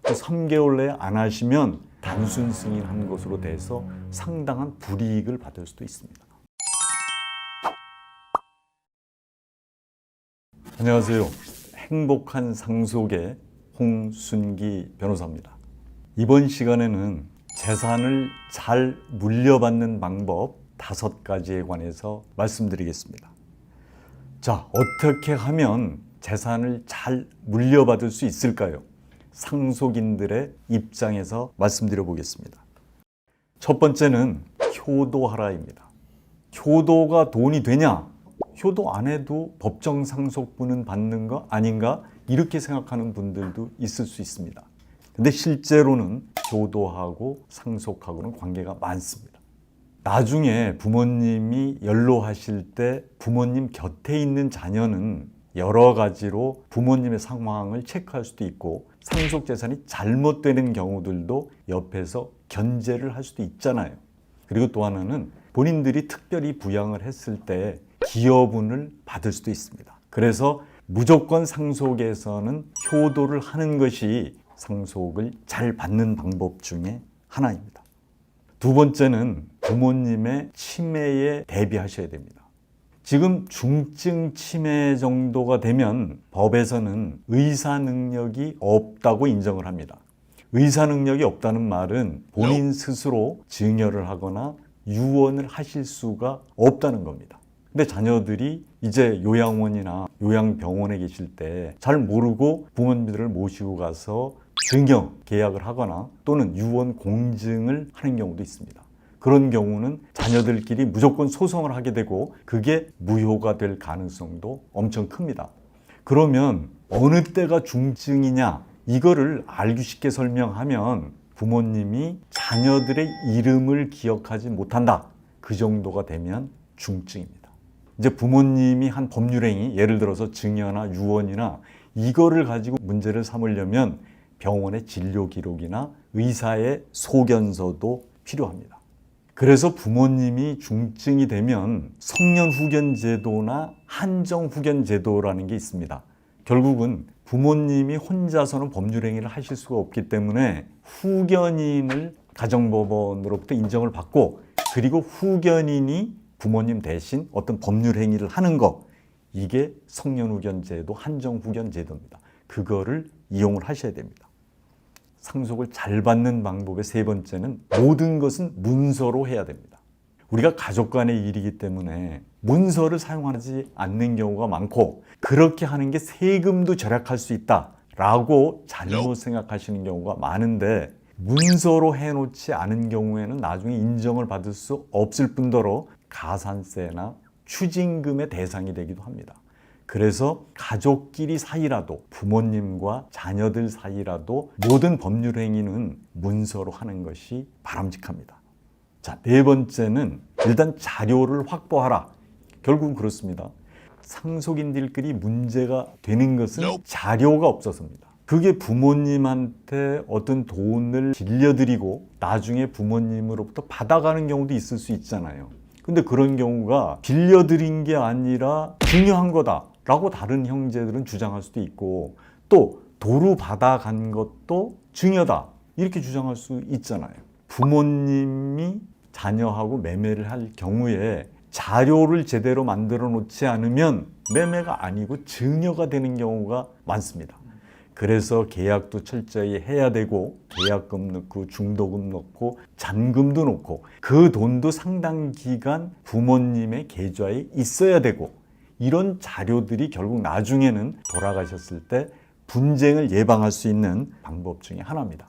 또 3개월 내에 안 하시면 단순 승인한 것으로 돼서 상당한 불이익을 받을 수도 있습니다. 안녕하세요. 행복한 상속의 홍순기 변호사입니다. 이번 시간에는 재산을 잘 물려받는 방법 5가지에 관해서 말씀드리겠습니다. 자, 어떻게 하면 재산을 잘 물려받을 수 있을까요? 상속인들의 입장에서 말씀드려 보겠습니다. 첫 번째는 효도하라입니다. 효도가 돈이 되냐? 효도 안 해도 법정 상속분은 받는 거 아닌가? 이렇게 생각하는 분들도 있을 수 있습니다. 근데 실제로는 효도하고 상속하고는 관계가 많습니다. 나중에 부모님이 연로하실 때 부모님 곁에 있는 자녀는 여러 가지로 부모님의 상황을 체크할 수도 있고 상속 재산이 잘못되는 경우들도 옆에서 견제를 할 수도 있잖아요. 그리고 또 하나는 본인들이 특별히 부양을 했을 때 기여분을 받을 수도 있습니다. 그래서 무조건 상속에서는 효도를 하는 것이 상속을 잘 받는 방법 중에 하나입니다. 두 번째는 부모님의 치매에 대비하셔야 됩니다. 지금 중증 치매 정도가 되면 법에서는 의사 능력이 없다고 인정을 합니다. 의사 능력이 없다는 말은 본인 스스로 증여를 하거나 유언을 하실 수가 없다는 겁니다. 근데 자녀들이 이제 요양원이나 요양병원에 계실 때 잘 모르고 부모님들을 모시고 가서 증여 계약을 하거나 또는 유언 공증을 하는 경우도 있습니다. 그런 경우는 자녀들끼리 무조건 소송을 하게 되고 그게 무효가 될 가능성도 엄청 큽니다. 그러면 어느 때가 중증이냐? 이거를 알기 쉽게 설명하면 부모님이 자녀들의 이름을 기억하지 못한다. 그 정도가 되면 중증입니다. 이제 부모님이 한 법률행위, 예를 들어서 증여나 유언이나 이거를 가지고 문제를 삼으려면 병원의 진료 기록이나 의사의 소견서도 필요합니다. 그래서 부모님이 중증이 되면 성년후견제도나 한정후견제도라는 게 있습니다. 결국은 부모님이 혼자서는 법률행위를 하실 수가 없기 때문에 후견인을 가정법원으로부터 인정을 받고 그리고 후견인이 부모님 대신 어떤 법률행위를 하는 거, 이게 성년후견제도, 한정후견제도입니다. 그거를 이용을 하셔야 됩니다. 상속을 잘 받는 방법의 세 번째는 모든 것은 문서로 해야 됩니다. 우리가 가족 간의 일이기 때문에 문서를 사용하지 않는 경우가 많고 그렇게 하는 게 세금도 절약할 수 있다라고 잘못 생각하시는 경우가 많은데 문서로 해놓지 않은 경우에는 나중에 인정을 받을 수 없을 뿐더러 가산세나 추징금의 대상이 되기도 합니다. 그래서 가족끼리 사이라도 부모님과 자녀들 사이라도 모든 법률 행위는 문서로 하는 것이 바람직합니다. 자, 네 번째는 일단 자료를 확보하라. 결국은 그렇습니다. 상속인들끼리 문제가 되는 것은 자료가 없어서입니다. 그게 부모님한테 어떤 돈을 빌려드리고 나중에 부모님으로부터 받아가는 경우도 있을 수 있잖아요. 근데 그런 경우가 빌려드린 게 아니라 증여한 거다 라고 다른 형제들은 주장할 수도 있고 또 도로 받아간 것도 증여다 이렇게 주장할 수 있잖아요. 부모님이 자녀하고 매매를 할 경우에 자료를 제대로 만들어 놓지 않으면 매매가 아니고 증여가 되는 경우가 많습니다. 그래서 계약도 철저히 해야 되고 계약금 넣고 중도금 넣고 잔금도 넣고 그 돈도 상당 기간 부모님의 계좌에 있어야 되고 이런 자료들이 결국 나중에는 돌아가셨을 때 분쟁을 예방할 수 있는 방법 중에 하나입니다.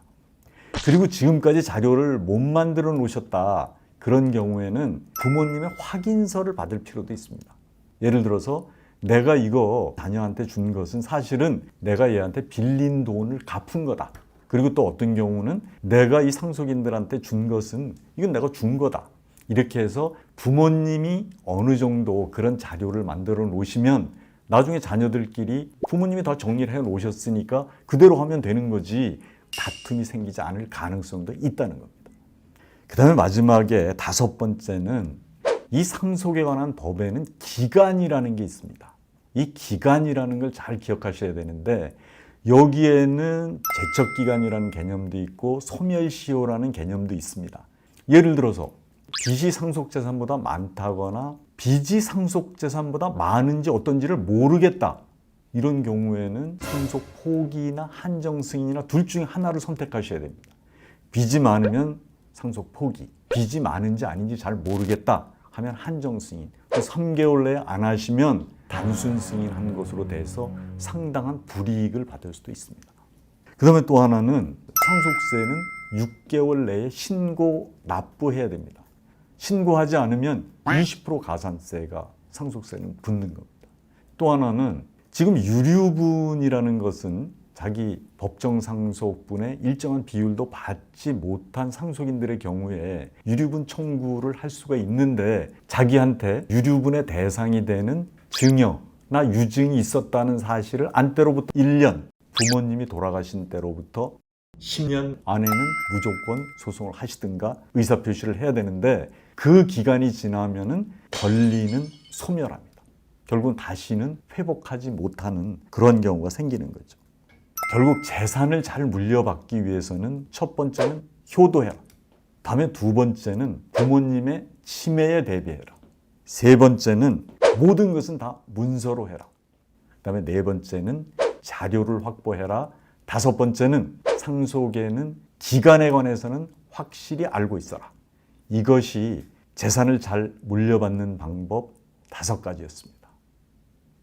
그리고 지금까지 자료를 못 만들어 놓으셨다. 그런 경우에는 부모님의 확인서를 받을 필요도 있습니다. 예를 들어서 내가 이거 자녀한테 준 것은 사실은 내가 얘한테 빌린 돈을 갚은 거다. 그리고 또 어떤 경우는 내가 이 상속인들한테 준 것은 이건 내가 준 거다. 이렇게 해서 부모님이 어느 정도 그런 자료를 만들어 놓으시면 나중에 자녀들끼리 부모님이 다 정리를 해 놓으셨으니까 그대로 하면 되는 거지 다툼이 생기지 않을 가능성도 있다는 겁니다. 그 다음에 마지막에 5번째는 이 상속에 관한 법에는 기간이라는 게 있습니다. 이 기간이라는 걸 잘 기억하셔야 되는데 여기에는 제척기간이라는 개념도 있고 소멸시효라는 개념도 있습니다. 예를 들어서 빚이 상속재산보다 많다거나 빚이 상속재산보다 많은지 어떤지를 모르겠다. 이런 경우에는 상속 포기나 한정 승인이나 둘 중에 하나를 선택하셔야 됩니다. 빚이 많으면 상속 포기, 빚이 많은지 아닌지 잘 모르겠다 하면 한정 승인, 또 3개월 내에 안 하시면 단순 승인하는 것으로 돼서 상당한 불이익을 받을 수도 있습니다. 그 다음에 또 하나는 상속세는 6개월 내에 신고 납부해야 됩니다. 신고하지 않으면 20% 가산세가 상속세는 붙는 겁니다. 또 하나는 지금 유류분이라는 것은 자기 법정 상속분의 일정한 비율도 받지 못한 상속인들의 경우에 유류분 청구를 할 수가 있는데 자기한테 유류분의 대상이 되는 증여나 유증이 있었다는 사실을 안 때로부터 1년, 부모님이 돌아가신 때로부터 10년 안에는 무조건 소송을 하시든가 의사표시를 해야 되는데 그 기간이 지나면은 권리는 소멸합니다. 결국은 다시는 회복하지 못하는 그런 경우가 생기는 거죠. 결국 재산을 잘 물려받기 위해서는 첫 번째는 효도해라. 다음에 두 번째는 부모님의 치매에 대비해라. 세 번째는 모든 것은 다 문서로 해라. 그다음에 네 번째는 자료를 확보해라. 다섯 번째는 상속에는 기간에 관해서는 확실히 알고 있어라. 이것이 재산을 잘 물려받는 방법 5가지였습니다.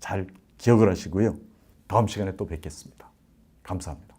잘 기억을 하시고요. 다음 시간에 또 뵙겠습니다. 감사합니다.